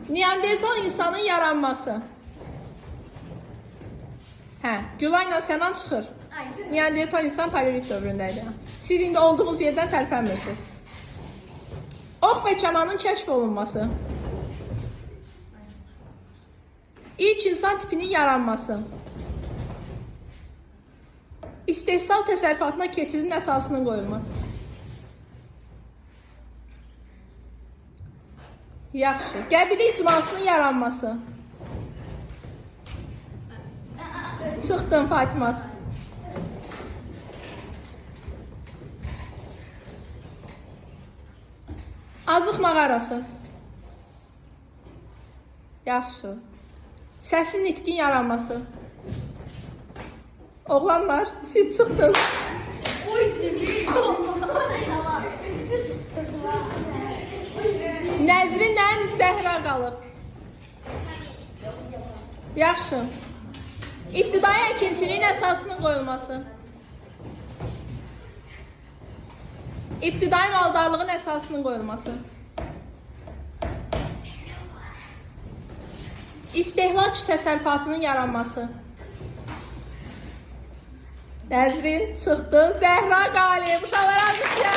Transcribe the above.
Neandertal insanın yaranması. Gülayla Sənan çıxır. Neandertal insan paleolit dövründəydi. Siz indi olduğunuz yerdən tərpənmirsiniz. Ox və kamanın kəşf olunması. İlk insan tipinin yaranması. İstehsal təsərrüfatına keçidin əsasının qoyulması. Yaxşı. Qəbilə icmasının yaranması. Çıxdın Fatimat. Azıq mağarası. Yaxşı. Səsin nitqin yaranması. Oğlanlar, siz çıxdınız. Nəzrinlə Zəhra qalıb. Yaxşı. İbtidai əkinçiliyin əsasının qoyulması. İbtidai maldarlığın əsasının qoyulması. İstehlak təsərrüfatının yaranması. Nəzrin çıxdı, Zəhra qalib. Uşaqlar azıq ya.